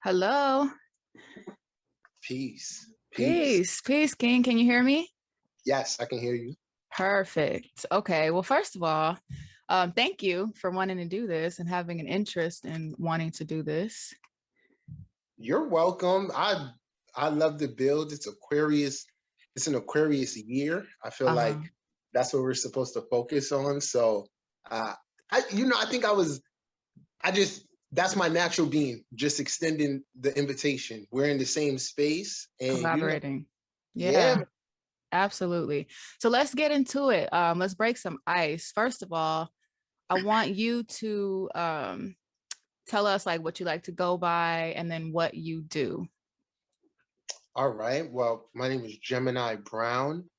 Hello. Peace. Peace. Peace, King. Can you hear me? Yes, I can hear you. Perfect. Okay. Well, first of all, thank you for wanting to do this and having an interest in wanting to do this. You're welcome. I love the build. It's Aquarius. It's an Aquarius year. I feel like that's what we're supposed to focus on. So, I think that's my natural being, just extending the invitation. We're in the same space and Collaborating. Yeah. Absolutely. So let's get into it. Let's break some ice. First of all, I want you to tell us like what you like to go by and then what you do. All right. Well, my name is Gemini Brown.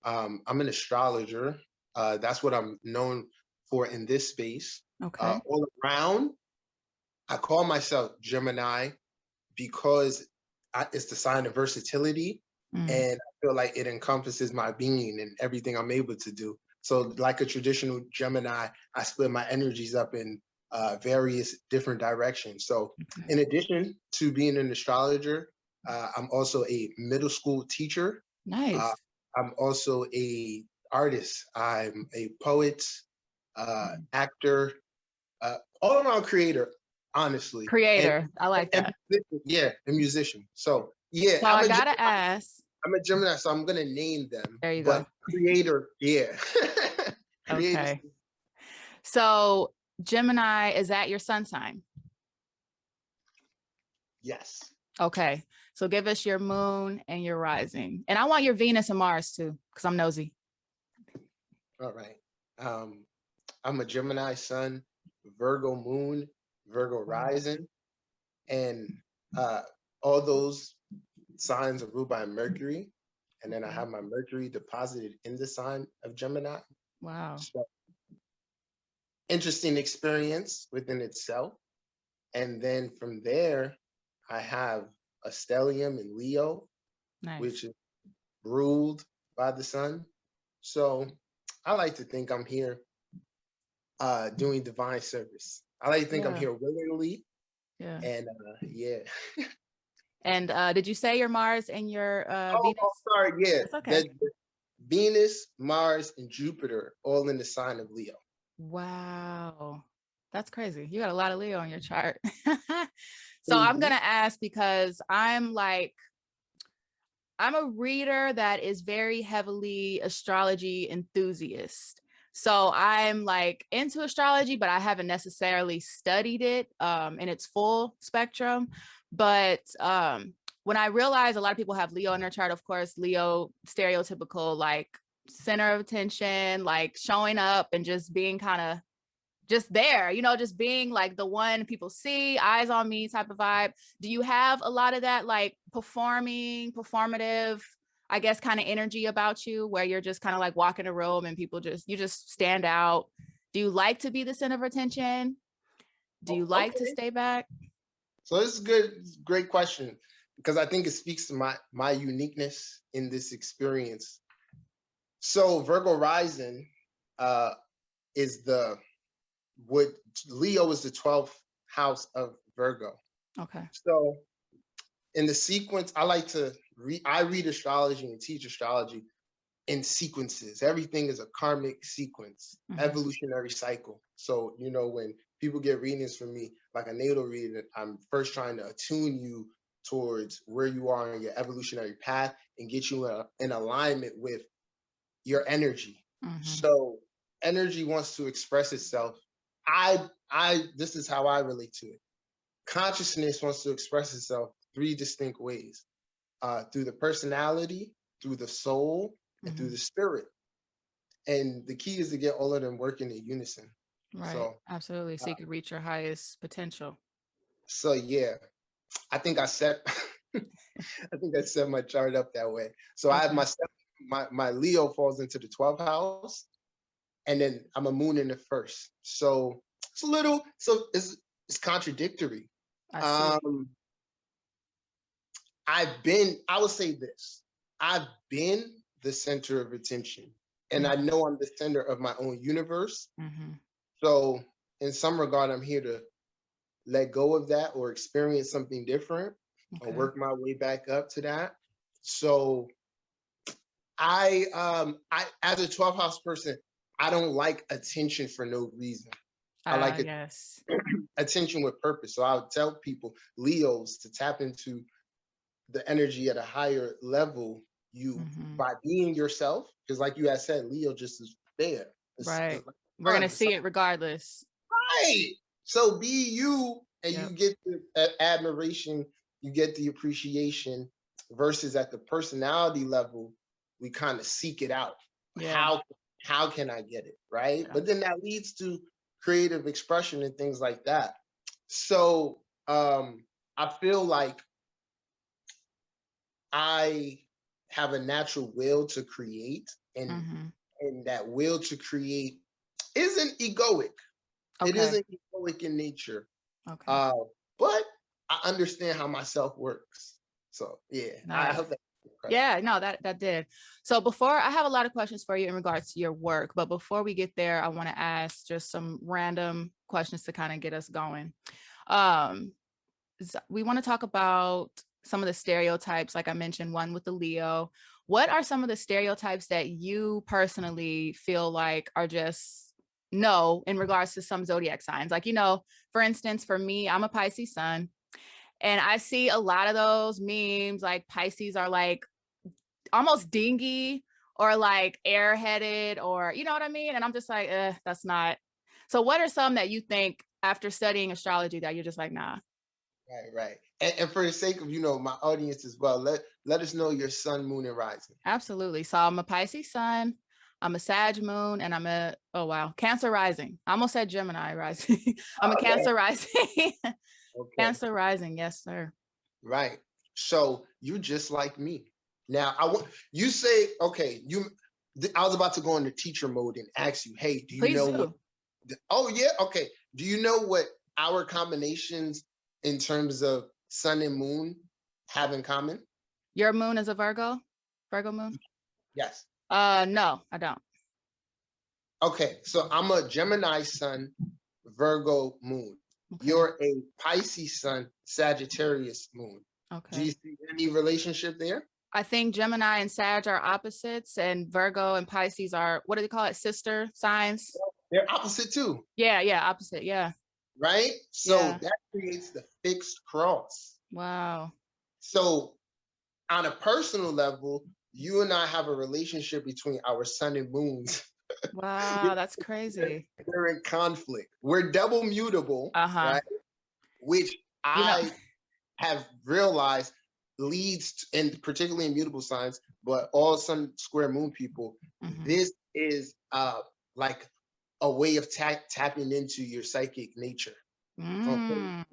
I'm an astrologer. That's what I'm known for in this space. Okay. All around, I call myself Gemini because it's the sign of versatility. And I feel like it encompasses my being and everything I'm able to do. So like a traditional Gemini, I split my energies up in various different directions. So in addition to being an astrologer, I'm also a middle school teacher. Nice. I'm also a artist. I'm a poet, actor, all around creator, honestly. Creator. I like that. Yeah, a musician. So yeah, so I gotta ask. I'm a Gemini, so I'm gonna name them. There you go. Creator, yeah. Okay. So Gemini, is that your sun sign? Yes. Okay. So give us your moon and your rising. And I want your Venus and Mars too, because I'm nosy. All right. I'm a Gemini sun, Virgo moon, Virgo rising. And all those signs are ruled by Mercury. And then I have my Mercury deposited in the sign of Gemini. Wow. So, interesting experience within itself. And then from there, I have a stellium in Leo, which is ruled by the sun. So I like to think I'm here doing divine service. I like to think I'm here willingly. Yeah. And yeah. And did you say your Mars and your Venus? Oh, sorry. Yeah. That's okay. Venus, Mars, and Jupiter all in the sign of Leo. Wow. That's crazy. You got a lot of Leo on your chart. So I'm going to ask because I'm a reader that is very heavily astrology enthusiast. So I'm like into astrology, but I haven't necessarily studied it in its full spectrum. But when I realized a lot of people have Leo in their chart, of course, Leo, stereotypical, like center of attention, like showing up and just being kind of just there, just being like the one people see, eyes on me type of vibe. Do you have a lot of that like performative, I guess, kind of energy about you where you're just kind of like walking a room and people you just stand out? Do you like to be the center of attention? Do you like to stay back? So this is good. Great question, because I think it speaks to my uniqueness in this experience. So Virgo rising is Leo is the 12th house of Virgo. Okay. So in the sequence, I read astrology and teach astrology in sequences. Everything is a karmic sequence, evolutionary cycle. So, when people get readings from me, like a natal reading, I'm first trying to attune you towards where you are in your evolutionary path and get you in alignment with your energy. So energy wants to express itself. This is how I relate to it. Consciousness wants to express itself 3 distinct ways: through the personality, through the soul, and through the spirit. And the key is to get all of them working in unison. Right. So, absolutely. So you could reach your highest potential. So yeah, I think I set my chart up that way. So I have my Leo falls into the 12th house, and then I'm a moon in the first. So it's contradictory. I would say this: I've been the center of attention, and I know I'm the center of my own universe. So in some regard, I'm here to let go of that or experience something different or Okay. work my way back up to that. So I as a 12th house person, I don't like attention for no reason. I like Yes. attention with purpose. So I would tell people, Leos, to tap into the energy at a higher level, you by being yourself, because like you had said, Leo just is there. Right. We're gonna see it regardless. Right. So be you, and you get the admiration, you get the appreciation, versus at the personality level, we kind of seek it out. Yeah. How can I get it? Right. Yeah. But then that leads to creative expression and things like that. So I feel like I have a natural will to create, and that will to create isn't egoic. Okay. It isn't egoic in nature. Okay. But I understand how myself works. So yeah, Nice. I hope that. Yeah, no, that did. So before, I have a lot of questions for you in regards to your work, but before we get there, I want to ask just some random questions to kind of get us going. We want to talk about some of the stereotypes, like I mentioned, one with the Leo. What are some of the stereotypes that you personally feel like are just no in regards to some zodiac signs? Like, for instance, for me, I'm a Pisces sun, and I see a lot of those memes, like Pisces are like almost dingy or like airheaded, or you know what I mean? And I'm just like, that's not. So what are some that you think after studying astrology that you're just like, nah? Right. And for the sake of, my audience as well, let us know your sun, moon, and rising. Absolutely. So I'm a Pisces sun, I'm a Sag moon, and I'm a, oh wow, Cancer rising. I almost said Gemini rising. I'm a Cancer rising. Cancer rising. Yes, sir. Right. So you just like me. Now you say, okay, I was about to go into teacher mode and ask you, hey, do you Please know do. oh yeah, okay. Do you know what our combinations in terms of sun and moon have in common? Your moon is a Virgo moon? Yes. No, I don't. Okay, so I'm a Gemini sun, Virgo moon. Okay. You're a Pisces sun, Sagittarius moon. Okay. Do you see any relationship there? I think Gemini and Sag are opposites, and Virgo and Pisces are, what do they call it? Sister signs? They're opposite too. Yeah, opposite. Yeah. Right? So that creates the fixed cross. Wow. So on a personal level, you and I have a relationship between our sun and moons. Wow, that's crazy. They're in conflict. We're double mutable, right? Which I have realized leads to, and particularly in mutable signs, but all sun square moon people, this is like a way of tapping into your psychic nature. Okay?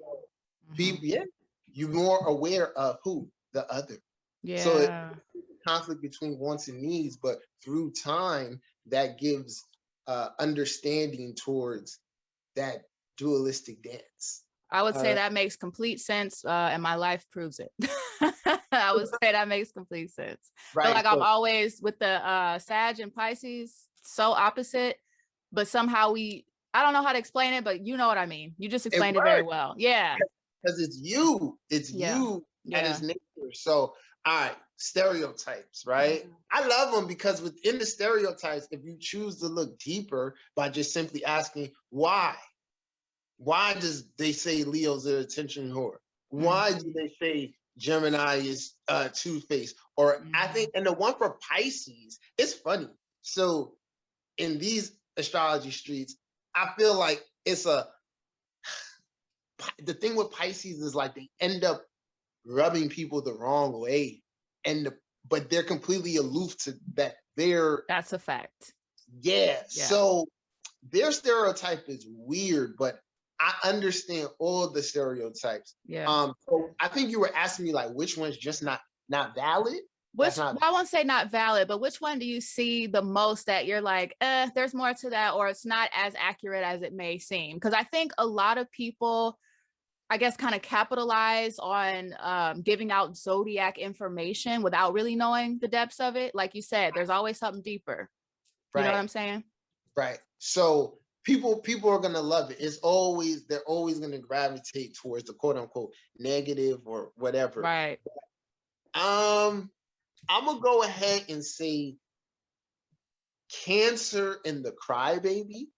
People, you're more aware of who? The other. Yeah. So it's conflict between wants and needs, but through time, that gives understanding towards that dualistic dance. I would say that makes complete sense, and my life proves it. I would say that makes complete sense. Right. Like I'm always with the Sag and Pisces, so opposite, but somehow I don't know how to explain it, but you know what I mean. You just explained it very well. Yeah. Because it's you. It's you and it's nature. So, all right, stereotypes, right? I love them because within the stereotypes, if you choose to look deeper by just simply asking why does they say Leo's an attention whore? Why do they say Gemini is two-faced? Or I think, and the one for Pisces, it's funny. So in these astrology streets, I feel like the thing with Pisces is like they end up rubbing people the wrong way, but they're completely aloof to that. That's a fact. Yeah. So their stereotype is weird, but I understand all the stereotypes. Yeah. So I think you were asking me like which one's just not valid. I won't say not valid, but which one do you see the most that you're like, there's more to that, or it's not as accurate as it may seem? Because I think a lot of people, I guess, kind of capitalize on giving out zodiac information without really knowing the depths of it. Like you said, there's always something deeper. You know what I'm saying? Right. So people are gonna love it. They're always gonna gravitate towards the quote unquote negative or whatever. Right. I'm gonna go ahead and say Cancer and the crybaby.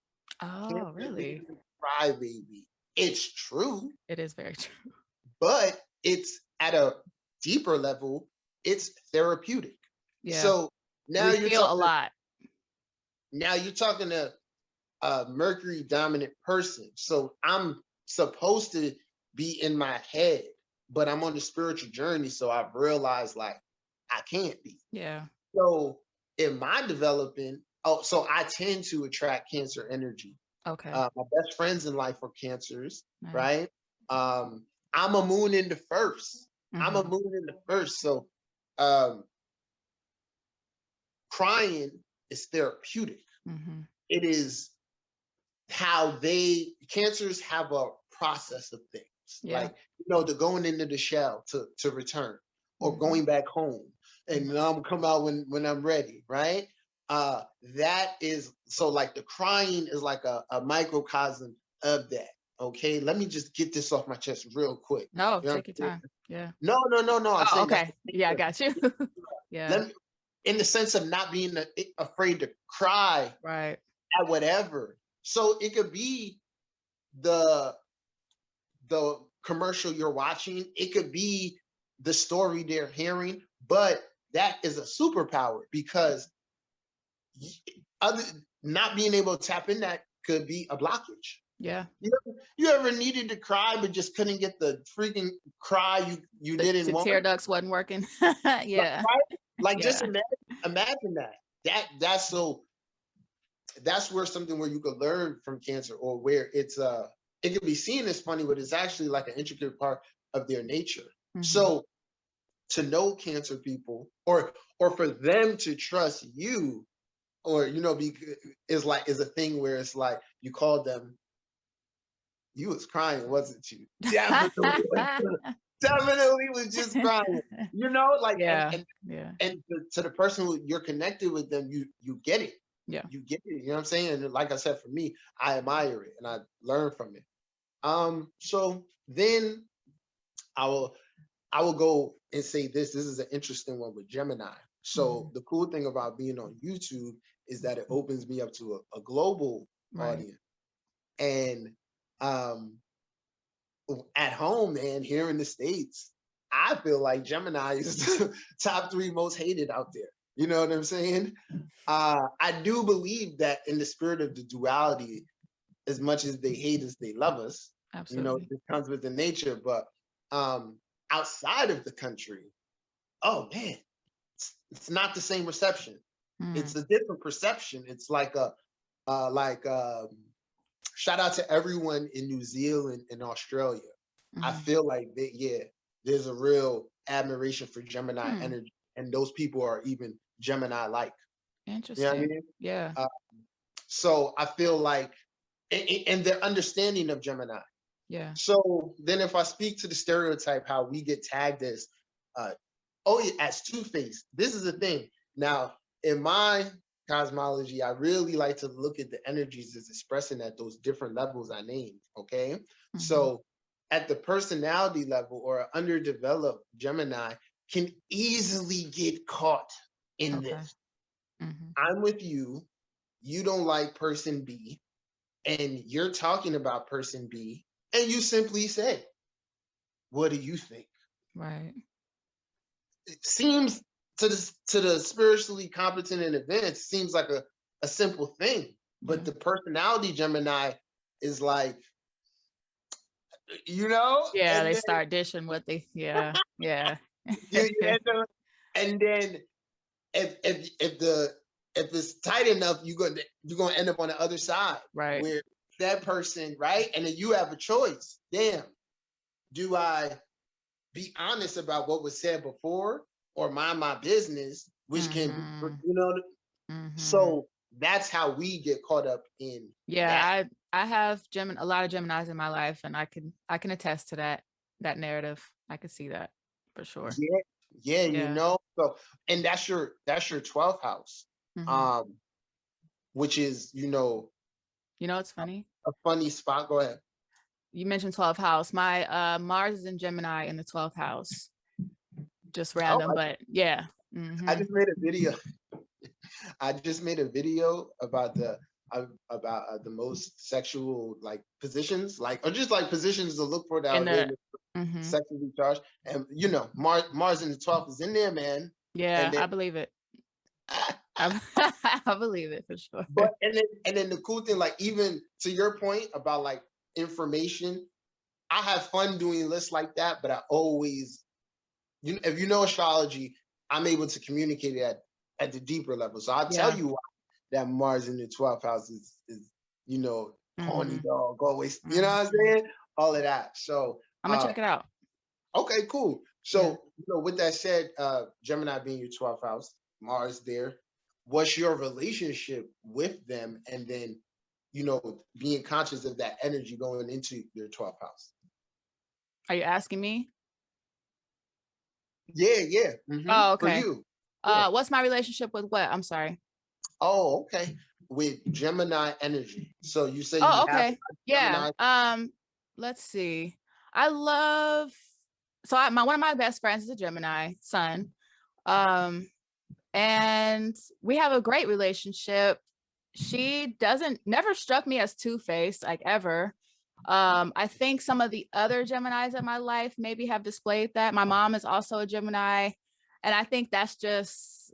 Oh, really? Crybaby. It's true. It is very true. But it's at a deeper level, it's therapeutic. Yeah. So now we feel a lot. Now you're talking to a Mercury dominant person. So I'm supposed to be in my head, but I'm on the spiritual journey. So I've realized like I can't be. Yeah. So in my developing, so I tend to attract Cancer energy. Okay. My best friends in life are Cancers, Nice. right? I'm a moon in the first. I'm a Mhm. moon in the first. So crying is therapeutic. Mhm. It is how Cancers have a process of things. Yeah. Like, the going into the shell to return, or Mhm. going back home. And I'm come out when I'm ready, right? That is, so like the crying is like a microcosm of that. Okay, let me just get this off my chest real quick. No, You know take your time. Yeah. No. I'm Oh, saying okay. Yeah, I got you. Yeah. In the sense of not being afraid to cry Right. at whatever. So it could be the commercial you're watching. It could be the story they're hearing, but that is a superpower, because other not being able to tap in that could be a blockage. Yeah. You ever needed to cry but just couldn't get the freaking cry you didn't want? Tear ducts wasn't working. Yeah. Right? Like Yeah. just imagine that. That's where something where you could learn from Cancer, or where it can be seen as funny, but it's actually like an intricate part of their nature. Mhm. So to know Cancer people, or for them to trust you, or is a thing where it's like you call them, you was crying, wasn't you? Definitely was just crying. Like, Yeah. and to the person who you're connected with them, you get it. Yeah. You get it. You know what I'm saying? And like I said, for me, I admire it and I learn from it. So then I will go and say this is an interesting one with Gemini. So the cool thing about being on YouTube is that it opens me up to a global audience. And at home, man, here in the States, I feel like Gemini is the top 3 most hated out there. You know what I'm saying? I do believe that in the spirit of the duality, as much as they hate us, they love us. Absolutely. It comes with the nature. But outside of the country, oh man, it's not the same reception. It's a different perception. It's like shout out to everyone in New Zealand and Australia. I feel like there's a real admiration for Gemini energy, and those people are even Gemini-like. Interesting. You know what I mean? Yeah. So I feel like, and their understanding of Gemini. Yeah. So then if I speak to the stereotype, how we get tagged as, as two-faced. This is the thing. Now, in my cosmology, I really like to look at the energies as expressing at those different levels I named, okay? So at the personality level, or underdeveloped Gemini can easily get caught in this. I'm with you. You don't like person B, and you're talking about person B, and you simply say, what do you think? Right. It seems to the spiritually competent and advanced, seems like a simple thing, but the personality Gemini is like, yeah, they start dishing what they and then if it's tight enough, you're gonna end up on the other side, right, where that person, right? And then you have a choice. Damn, do I be honest about what was said before, or mind my business, which can be, so that's how we get caught up in that. I have a lot of Geminis in my life, and I can attest to that narrative. I can see that for sure. Yeah. So, and that's your 12th house, which is You know, it's funny. A funny spot. Go ahead. You mentioned 12th house. My Mars is in Gemini in the 12th house. Just Oh, random, but yeah. I just made a video. I just made a video about the most sexual like positions, like or just like positions to look for that In are the very sexually charged. And you know, Mars in the 12th is in there, man. yeah, And then I believe it. I, I believe it for sure. but and then the cool thing, like even to your point about like information, I have fun doing lists like that, but I always, you know, if you know astrology, I'm able to communicate it at the deeper level. So I'll tell Yeah. you why that Mars in the 12th house is you know, horny dog, always, you know what I'm saying? All of that. So I'm gonna check it out. okay, cool. So you know, with that said, Gemini being your 12th house, Mars there, what's your relationship with them? And then, you know, being conscious of that energy going into your 12th house. Are you asking me? Yeah. Oh, For okay. you. Yeah. What's my relationship with what? I'm sorry. Oh, okay. With Gemini energy. So you say you Oh, have okay. Yeah. Gemini. Let's see. I love one of my best friends is a Gemini sun. And we have a great relationship. She never struck me as two-faced, like ever. I think some of the other Geminis in my life maybe have displayed that. My mom is also a Gemini, and I think that's just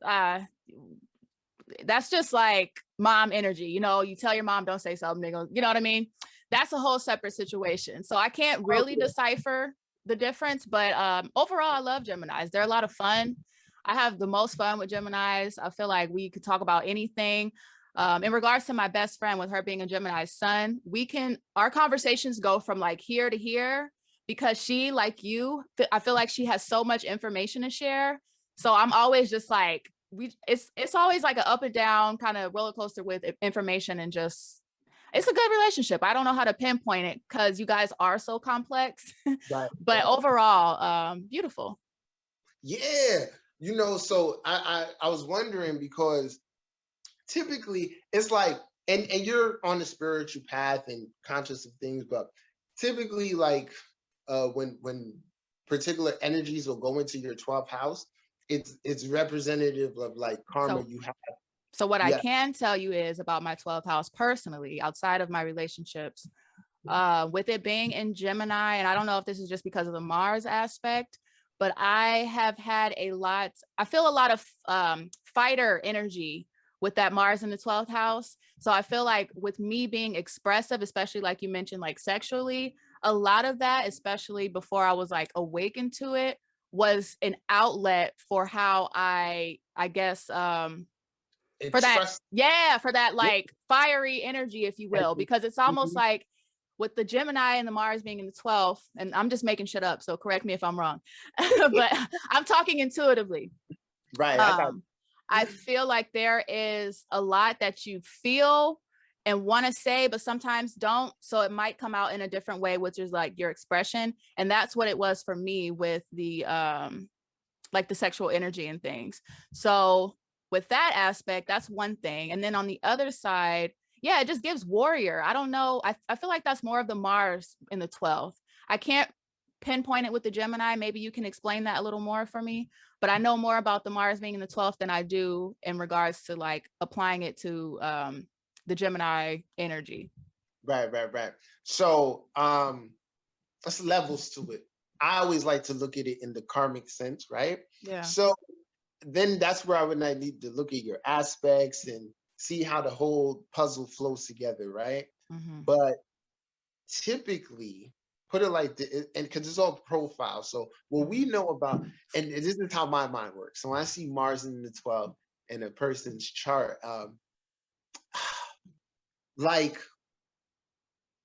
like mom energy. You know, you tell your mom, don't say something, you know what I mean? That's a whole separate situation. So I can't really decipher the difference, but overall, I love Geminis. They're a lot of fun. I have the most fun with Geminis. I feel like we could talk about anything. In regards to my best friend, with her being a Gemini sun, our conversations go from like here to here because she, like you, I feel like she has so much information to share. So I'm always just like, it's always like an up and down kind of roller coaster with information, and just it's a good relationship. I don't know how to pinpoint it because you guys are so complex. Right. But overall, beautiful. Yeah. You know, so I was wondering because typically it's like and you're on the spiritual path and conscious of things, but typically like when particular energies will go into your 12th house, it's representative of like karma you have. So what I can tell you is about my 12th house personally, outside of my relationships, with it being in Gemini, and I don't know if this is just because of the Mars aspect, but I have had I feel a lot of fighter energy with that Mars in the 12th house. So I feel like with me being expressive, especially like you mentioned, like sexually, a lot of that, especially before I was like awakened to it, was an outlet for how I guess, for that like fiery energy, if you will, because it's almost like with the Gemini and the Mars being in the 12th, and I'm just making shit up, so correct me if I'm wrong, but I'm talking intuitively. Right. I feel like there is a lot that you feel and want to say, but sometimes don't. So it might come out in a different way, which is like your expression. And that's what it was for me with the like the sexual energy and things. So with that aspect, that's one thing. And then on the other side, yeah, it just gives warrior. I don't know. I feel like that's more of the Mars in the 12th. I can't pinpoint it with the Gemini. Maybe you can explain that a little more for me. But I know more about the Mars being in the 12th than I do in regards to like applying it to the Gemini energy. Right. So there's levels to it. I always like to look at it in the karmic sense, right? Yeah. So then that's where I would need to look at your aspects and see how the whole puzzle flows together, right? But typically, put it like this, and because it's all profile. So what we know about, and this is how my mind works. So when I see Mars in the 12th in a person's chart, like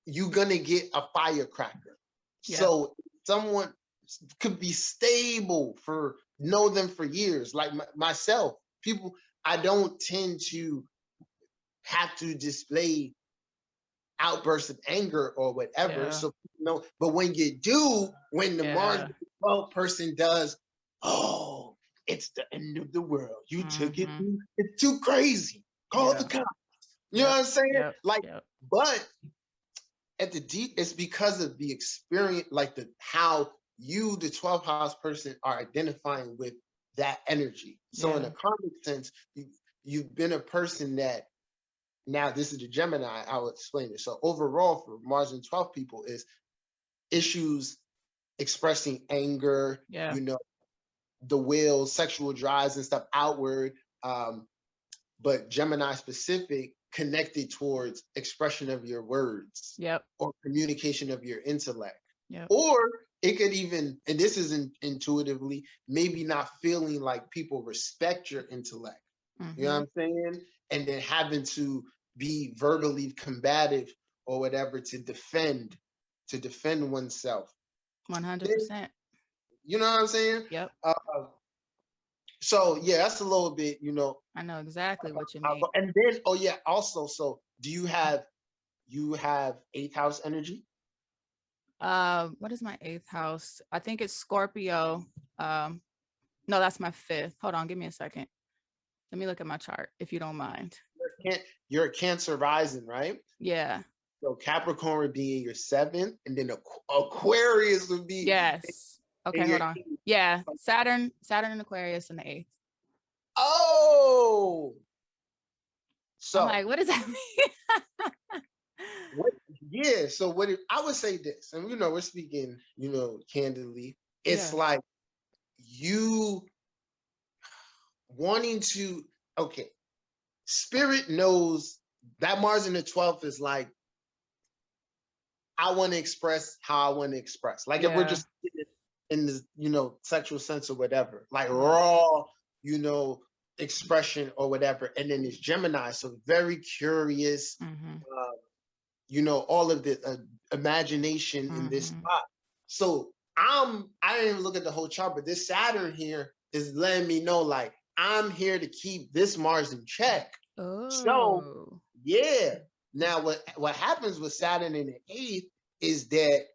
you're gonna get a firecracker. Yeah. So someone could be stable know them for years. Like myself, people, I don't tend to have to display outbursts of anger or whatever. Yeah. So but when you do, when the Mars 12 person does, oh, it's the end of the world. You took it. It's too crazy. Call the cops. You know what I'm saying? Yep. Like, Yep. but at the deep, it's because of the experience, like how you, the 12th house person, are identifying with that energy. So in a karmic sense, you've been a person that, now this is the Gemini, I'll explain it. So overall for Mars and 12 people is issues expressing anger, you know, the will, sexual drives and stuff outward. But Gemini specific, connected towards expression of your words, or communication of your intellect, or it could even, and this is intuitively, maybe not feeling like people respect your intellect. You know what I'm saying? And then having to be verbally combative or whatever to defend oneself. 100%. You know what I'm saying? Yep. So yeah, that's a little bit, you know. I know exactly what you mean. And then, oh yeah, also, so do you have 8th house energy? What is my 8th house? I think it's Scorpio. No, that's my 5th. Hold on, give me a second. Let me look at my chart, if you don't mind. You're a Cancer rising, right? Yeah. So Capricorn would be in your 7th, and then Aquarius would be. Yes. Okay, hold on. Yeah, Saturn and Aquarius in the 8th. Oh. So I'm like, what does that mean? Yeah. So I would say this, and you know, we're speaking, you know, candidly. It's like you wanting to. Okay, Spirit knows that Mars in the 12th is like, I want to express how I want to express. Like if we're just in the, you know, sexual sense or whatever, like raw, you know, expression or whatever. And then it's Gemini, so very curious, you know, all of the imagination in this spot. So I didn't even look at the whole chart, but this Saturn here is letting me know, like, I'm here to keep this Mars in check. Oh. So yeah. Now what happens with Saturn in the 8th is that,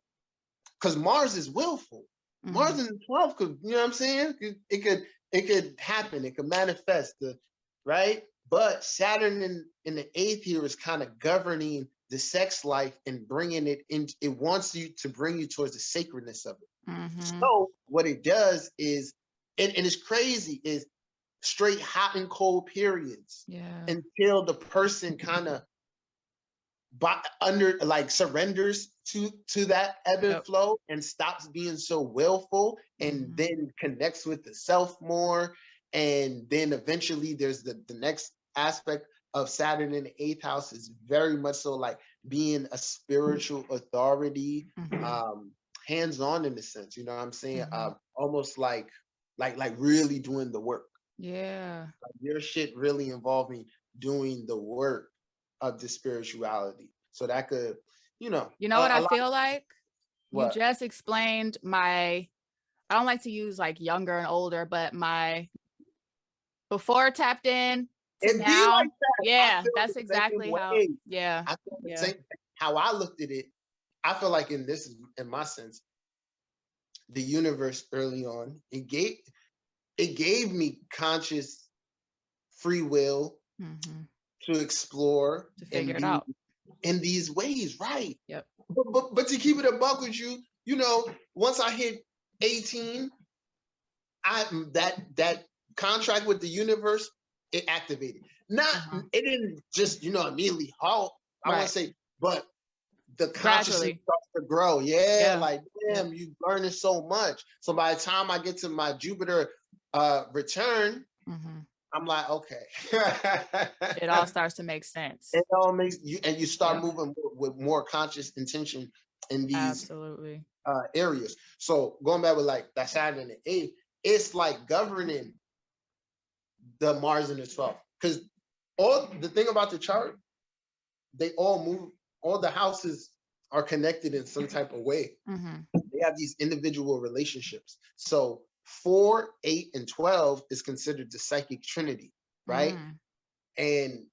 because Mars is willful. Mars in the 12th could, you know what I'm saying? It could happen. It could manifest, right? But Saturn in the 8th here is kind of governing the sex life and bringing it in. It wants you to bring you towards the sacredness of it. So what it does is, and it's crazy, is straight hot and cold periods until the person kind of surrenders to that ebb and flow and stops being so willful, and then connects with the self more. And then eventually there's the next aspect of Saturn in the 8th house is very much so like being a spiritual authority, hands-on in a sense, you know what I'm saying? Almost like really doing the work. Yeah. Like your shit really involving doing the work of the spirituality. So that could, you know what I feel like? What? You just explained I don't like to use like younger and older, but my before tapped in to It'd now. Be like that. Yeah, that's exactly how. I feel the same. How I looked at it, I feel like in my sense, the universe early on, it gave me conscious free will to explore, to figure it out in these ways, right? Yep. But to keep it a buck with you, you know, once I hit 18, that contract with the universe, it activated. It didn't just, you know, immediately halt. I want to say, but the consciousness starts to grow. Like, damn, you learning so much. So by the time I get to my Jupiter return, I'm like, okay. It all starts to make sense. It all makes you, and you start moving with more conscious intention in these areas. So going back with like that Saturn in the 8th, it's like governing the Mars in the 12th. Because all the thing about the chart, they all move, all the houses are connected in some type of way. They have these individual relationships. So 4, 8, and 12 is considered the psychic trinity, right? And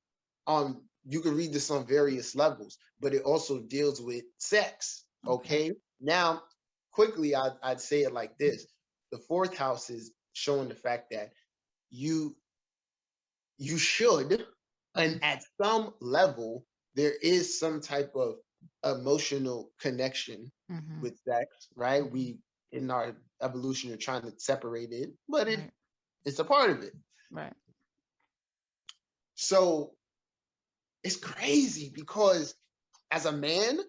you can read this on various levels, but it also deals with sex. Okay. Now, quickly, I'd say it like this: the 4th house is showing the fact that you should And at some level, there is some type of emotional connection with sex, right? We in our evolution are trying to separate it, but it's a part of it. Right. So it's crazy because as a man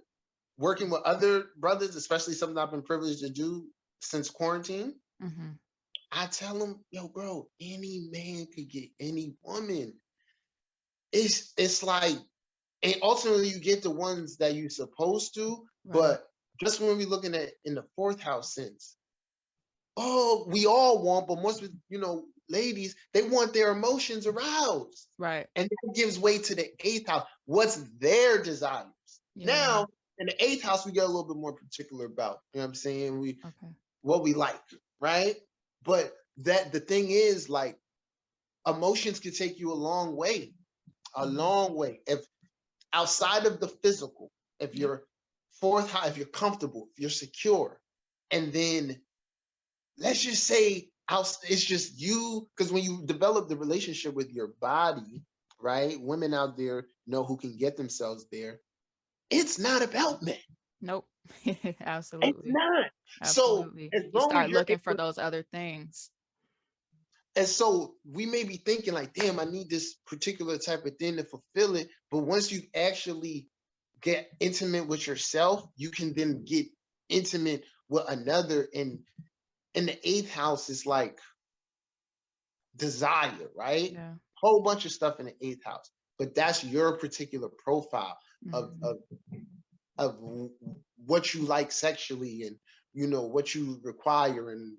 working with other brothers, especially something I've been privileged to do since quarantine, I tell them, yo, bro, any man could get any woman. It's like, and ultimately you get the ones that you're supposed to, but just when we're looking at in the fourth house sense, oh, we all want, but most, ladies, they want their emotions aroused. Right. And that gives way to the eighth house. What's their desires? Yeah. Now, in the eighth house, we get a little bit more particular about, you know what I'm saying? What we like, right? But the thing is, like, emotions can take you a long way. If outside of the physical, if you're fourth house, if you're comfortable, if you're secure, and then let's just say it's just you, because when you develop the relationship with your body, right? Women out there know who can get themselves there. It's not about men. Nope. Absolutely. It's not. Absolutely. So as you long start as you're looking for those other things. And so we may be thinking like, damn, I need this particular type of thing to fulfill it. But once you actually get intimate with yourself, you can then get intimate with another. And in the eighth house is like desire, right? Yeah. Whole bunch of stuff in the eighth house. But that's your particular profile of what you like sexually and what you require and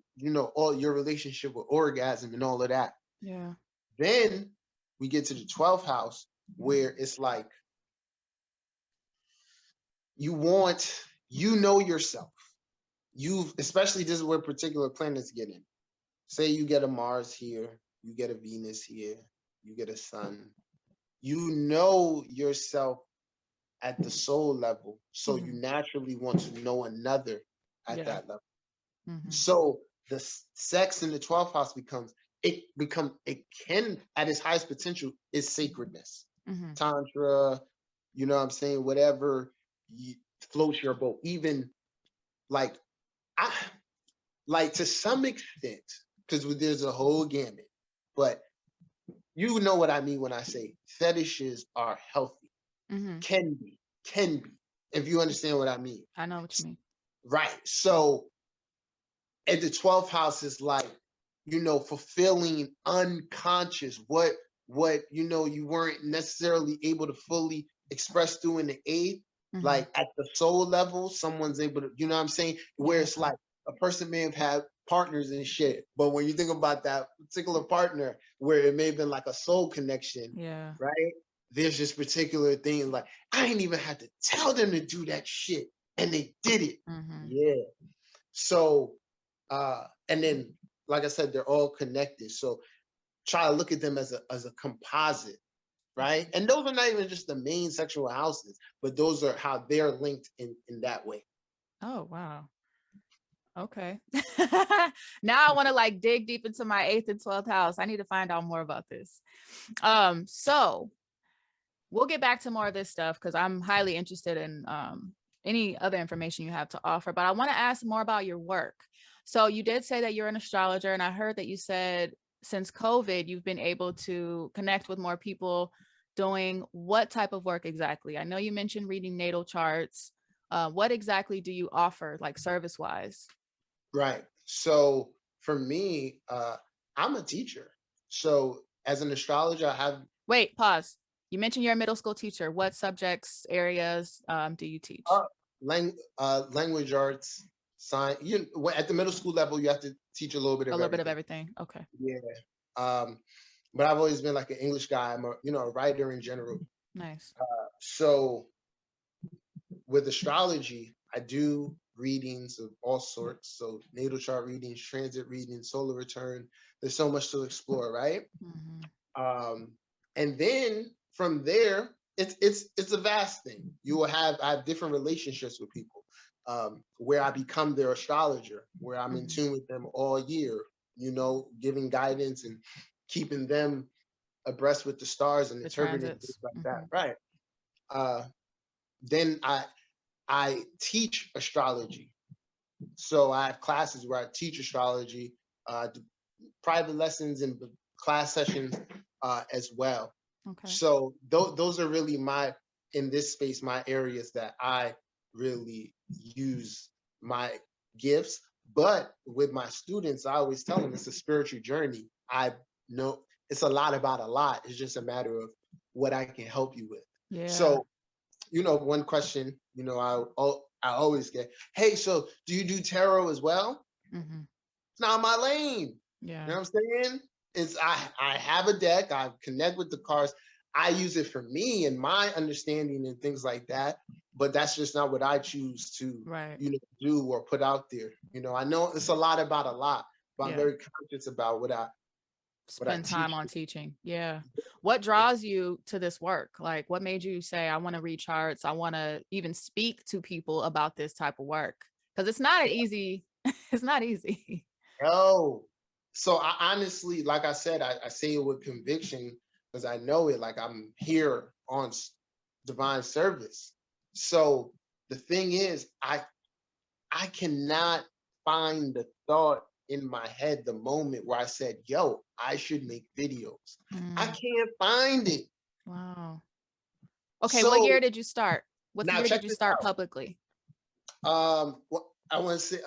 all your relationship with orgasm and all of that. Yeah. Then we get to the 12th house where it's like you know yourself. Especially this is where particular planets get in. Say you get a Mars here, you get a Venus here, you get a Sun. You know yourself at the soul level, so you naturally want to know another at that level. So the sex in the 12th house it can at its highest potential is sacredness, tantra, you know what I'm saying, whatever floats your boat. Even like to some extent, because there's a whole gamut, but you know what I mean when I say fetishes are healthy. Can be, if you understand what I mean. I know what you mean. Right. So at the 12th house is like, fulfilling unconscious, what you weren't necessarily able to fully express through in the eighth. Like at the soul level, someone's able to, you know what I'm saying? Where it's like a person may have had partners and shit, but when you think about that particular partner where it may have been like a soul connection, right? There's this particular thing like, I ain't even had to tell them to do that shit and they did it. Yeah. So, and then, like I said, they're all connected. So try to look at them as a composite, right? And those are not even just the main sexual houses, but those are how they're linked in that way. Oh, wow. Okay. Now I want to like dig deep into my 8th and 12th house. I need to find out more about this. So we'll get back to more of this stuff because I'm highly interested in any other information you have to offer, but I want to ask more about your work. So you did say that you're an astrologer, and I heard that you said since COVID, you've been able to connect with more people doing what type of work exactly? I know you mentioned reading natal charts. What exactly do you offer, like service-wise? Right. So for me, I'm a teacher. So as an astrologer, I have... Wait, pause. You mentioned you're a middle school teacher. What subjects, areas do you teach? Language arts, science. At the middle school level, you have to teach a little bit of everything. Okay. Yeah. But I've always been like an English guy. I'm a writer in general. Nice. So with astrology, I do readings of all sorts. So natal chart readings, transit readings, solar return. There's so much to explore, right? And then from there, it's a vast thing. I have different relationships with people, where I become their astrologer, where I'm in tune with them all year, giving guidance and keeping them abreast with the stars and The interpreting things transits. like that. Right. Then I teach astrology. So I have classes where I teach astrology, private lessons and class sessions as well. Okay. So those are really in this space, my areas that I really use my gifts. But with my students, I always tell them it's a spiritual journey. I know it's a lot about a lot. It's just a matter of what I can help you with. Yeah. So, one question, I always get, hey, so do you do tarot as well? It's not my lane. Yeah. You know what I'm saying? I have a deck, I connect with the cards. I use it for me and my understanding and things like that, but that's just not what I choose to do or put out there. I know it's a lot about a lot, but I'm very conscious about what I spend time on teaching. Yeah. What draws you to this work? Like, what made you say, I want to read charts, I want to even speak to people about this type of work? Because it's not easy. It's not easy. Oh, so I honestly, like I said, I say it with conviction because I know it. Like, I'm here on divine service. So the thing is, I cannot find the thought in my head the moment where I said, yo, I should make videos. I can't find it. Wow. Okay, so, what year did you start? What year did you start publicly? I want to say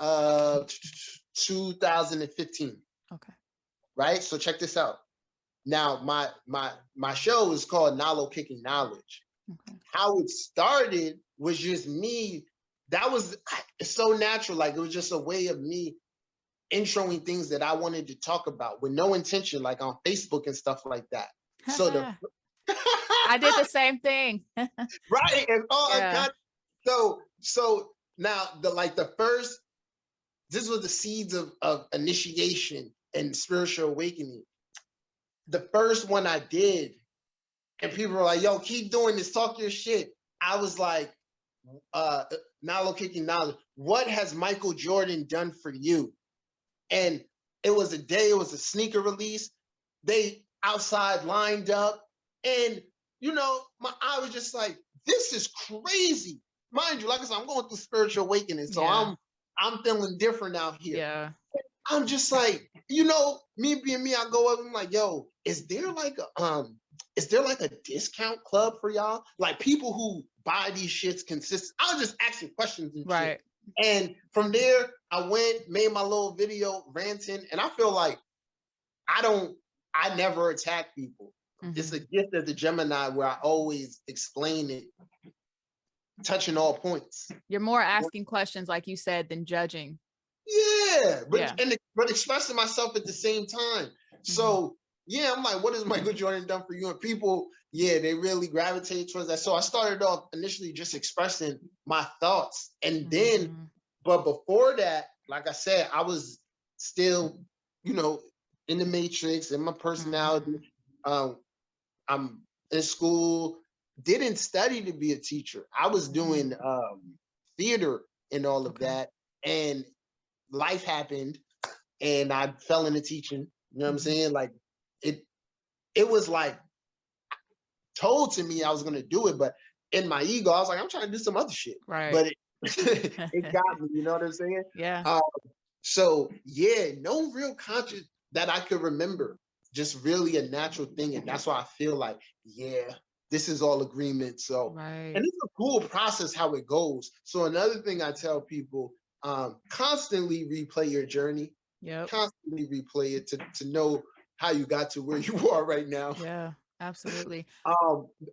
2015. Okay. Right? So check this out. Now, my show is called Nalo Kicking Knowledge. Okay. How it started was just me. It's so natural. Like, it was just a way of me introing things that I wanted to talk about with no intention, like on Facebook and stuff like that. So I did the same thing. Right. And so now this was the seeds of initiation and spiritual awakening. The first one I did, and people were like, yo, keep doing this, talk your shit. I was like, Nalo Kicking Knowledge, what has Michael Jordan done for you? And it was a sneaker release. They outside lined up. And, I was just like, this is crazy. Mind you, like I said, I'm going through spiritual awakening. So I'm feeling different out here. Yeah. I'm just like, me being me, I go up and I'm like, yo, is there like a discount club for y'all? Like, people who buy these shits consistent. I was just asking questions and shit. And from there, I went, made my little video ranting, and I feel like I never attack people. It's a gift of the Gemini where I always explain it, touching all points. You're more asking questions, like you said, than judging. Yeah, but expressing myself at the same time. So I'm like, what has Michael Jordan done for you? And people, they really gravitate towards that. So I started off initially just expressing my thoughts. And then, but before that, like I said, I was still, in the matrix, in my personality. I'm in school, didn't study to be a teacher. I was doing theater and all of that. And life happened and I fell into teaching. You know what I'm saying? Like, it was like told to me I was going to do it, but in my ego, I was like, I'm trying to do some other shit. Right. But it got me, you know what I'm saying? Yeah. So no real conscious that I could remember, just really a natural thing. And that's why I feel like, this is all agreement. So, and it's a cool process how it goes. So another thing I tell people, constantly replay your journey. Constantly replay it to know how you got to where you are right now. Yeah, absolutely.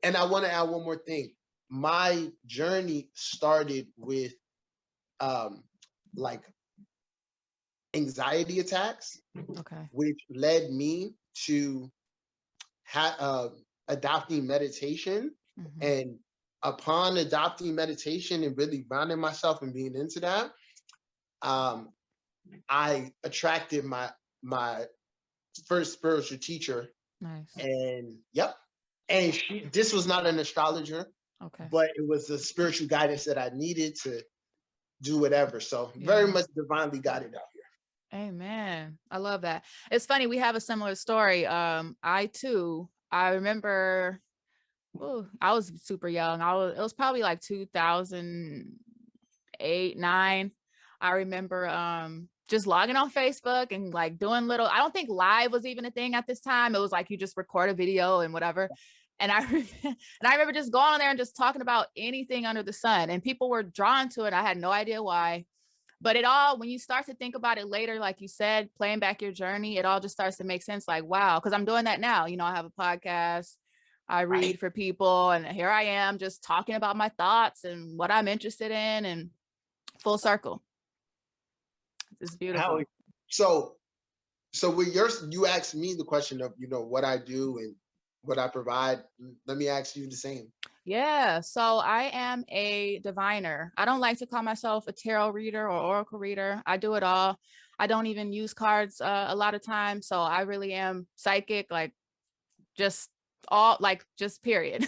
And I want to add one more thing. My journey started with like anxiety attacks, which led me to adopting meditation. And upon adopting meditation and really grounding myself and being into that, I attracted my first spiritual teacher. Nice. And and this was not an astrologer, but it was the spiritual guidance that I needed to do whatever. So very much divinely guided out here. Amen. I love that. It's funny. We have a similar story. I too I remember, ooh, I was super young. It was probably like 2008, 9. I remember just logging on Facebook and like doing little, I don't think live was even a thing at this time. It was like you just record a video and whatever. And I remember just going on there and just talking about anything under the sun, and people were drawn to it. I had no idea why. But it all, when you start to think about it later, like you said, playing back your journey, it all just starts to make sense. Like, wow, because I'm doing that now. You know, I have a podcast, I read for people, and here I am just talking about my thoughts and what I'm interested in, and full circle. It's beautiful. So with you asked me the question of, you know, what I do and what I provide. Let me ask you the same. Yeah, so I am a diviner. I don't like to call myself a tarot reader or oracle reader. I do it all. I don't even use cards a lot of times. So I really am psychic, like just period.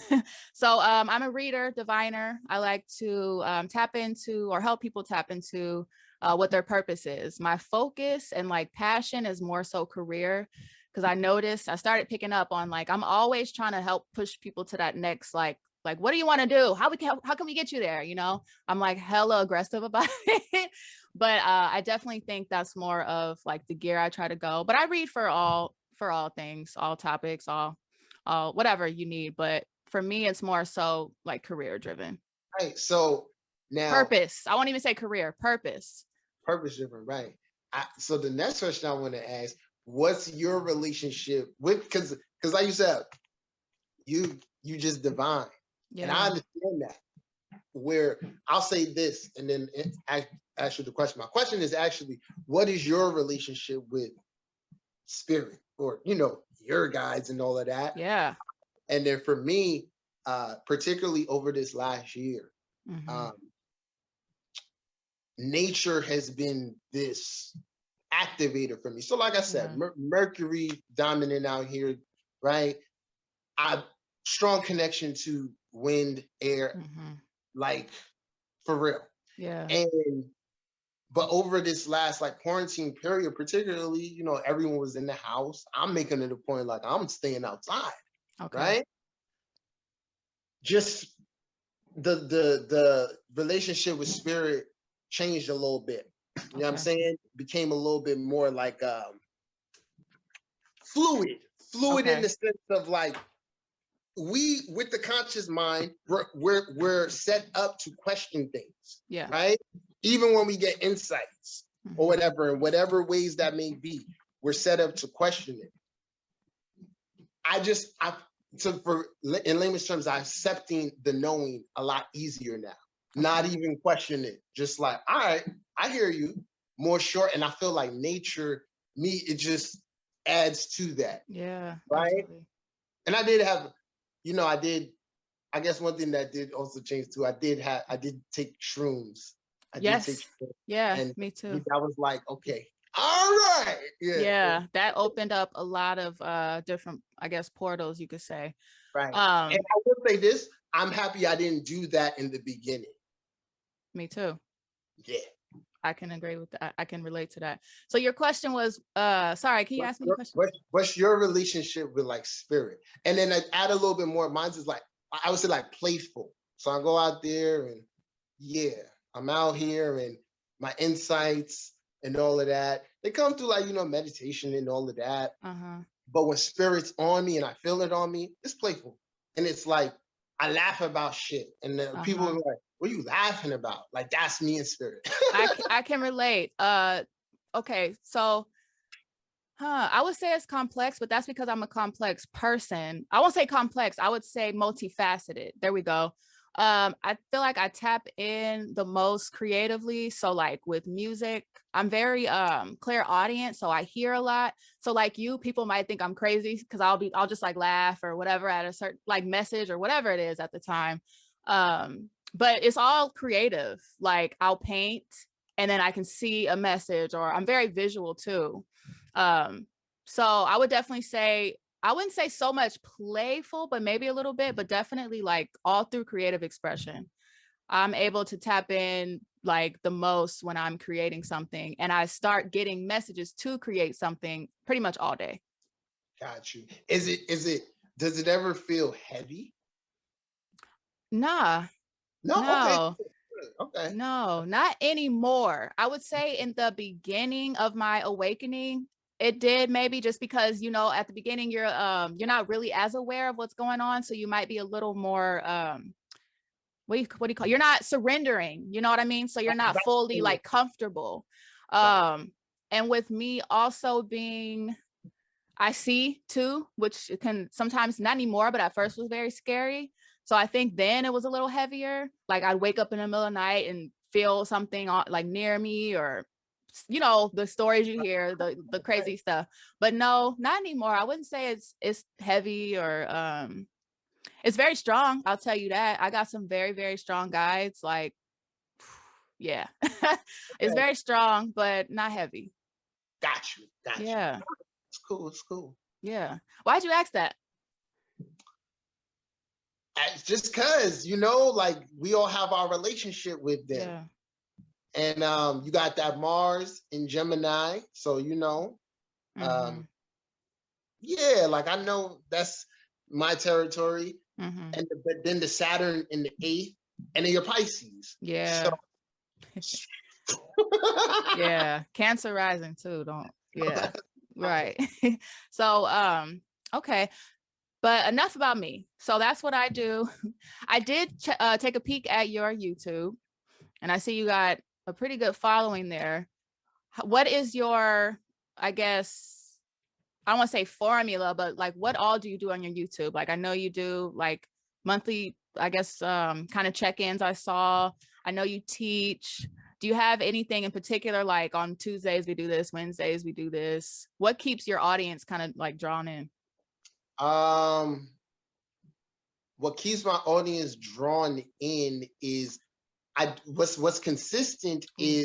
So I'm a reader, diviner. I like to tap into or help people tap into what their purpose is. My focus and like passion is more so career, because I started picking up on like I'm always trying to help push people to that next like what do you want to do? How can we get you there? You know, I'm like hella aggressive about it. But I definitely think that's more of like the gear I try to go. But I read for all things, all topics, all whatever you need. But for me, it's more so like career driven. Right. So now purpose. I won't even say career, purpose. Purpose driven, right. So the next question I want to ask, what's your relationship with, because like you said, you just divine. Yeah. And I understand that. Where I'll say this and then ask you the question. My question is actually, what is your relationship with spirit, or, you know, your guides and all of that? Yeah. And then for me, particularly over this last year, nature has been this activator for me. So like I said, Mercury dominant out here, right? Strong connection to wind, air, like for real. Yeah. But over this last like quarantine period, particularly, you know, everyone was in the house. I'm making it a point like I'm staying outside, right? Just the relationship with spirit changed a little bit. You know what I'm saying? Became a little bit more like fluid in the sense of like, we with the conscious mind, we're set up to question things. Yeah. Right. Even when we get insights or whatever, in whatever ways that may be, we're set up to question it. In layman's terms, I'm accepting the knowing a lot easier now. Not even question it. Just like, all right, I hear you. More short. And I feel like nature, it just adds to that. Yeah. Right. Absolutely. And I did have, you know, I guess one thing that did also change too, I did take shrooms. Yeah, and me too. I was like, okay, all right. Yeah, that opened up a lot of different, I guess, portals, you could say. Right. And I will say this, I'm happy I didn't do that in the beginning. Me too. Yeah. I can agree with that. I can relate to that. So your question was, sorry, can you ask me a question? What's your relationship with like spirit? And then I add a little bit more. Mine's is like, I would say like playful. So I go out there and I'm out here and my insights and all of that, they come through like, you know, meditation and all of that. But when spirit's on me and I feel it on me, it's playful. And it's like, I laugh about shit. And then people are like, what are you laughing about? Like, that's me in spirit. I can relate. Okay, so I would say it's complex, but that's because I'm a complex person. I won't say complex, I would say multifaceted. There we go. I feel like I tap in the most creatively. So like with music, I'm very clairaudient, so I hear a lot. So like you, people might think I'm crazy because I'll just like laugh or whatever at a certain like message or whatever it is at the time. But it's all creative. Like I'll paint and then I can see a message, or I'm very visual too. So I would definitely say, I wouldn't say so much playful, but maybe a little bit, but definitely like all through creative expression. I'm able to tap in like the most when I'm creating something, and I start getting messages to create something pretty much all day. Got you. Is it Does it ever feel heavy? Nah, No. no. Okay. No, not anymore. I would say in the beginning of my awakening, it did, maybe just because, you know, at the beginning you're not really as aware of what's going on, so you might be a little more what do you call, you're not surrendering, you know what I mean? So you're not fully like comfortable. And with me also being, I see too, which can sometimes, not anymore, but at first was very scary. So I think then it was a little heavier. Like I'd wake up in the middle of the night and feel something on, like near me, or, you know, the stories you hear, the crazy stuff. But no, not anymore. I wouldn't say it's heavy or it's very strong. I'll tell you that. I got some very, very strong guides. Like, yeah, it's very strong, but not heavy. Got you. Yeah. It's cool. It's cool. Yeah. Why'd you ask that? Just cause, you know, like we all have our relationship with them. Yeah. And you got that Mars in Gemini. So, you know, yeah, like I know that's my territory. And but then the Saturn in the 8th, and then your Pisces. Yeah. So Yeah. Cancer rising too, don't. Yeah. Right. So okay, but enough about me. So that's what I do. I did take a peek at your YouTube, and I see you got a pretty good following there. What is your, I guess, I don't want to say formula, but like what all do you do on your YouTube? Like I know you do like monthly, I guess, kind of check-ins. I saw, I know you teach. Do you have anything in particular, like on Tuesdays we do this, Wednesdays we do this? What keeps your audience kind of like drawn in? What keeps my audience drawn in is what's consistent is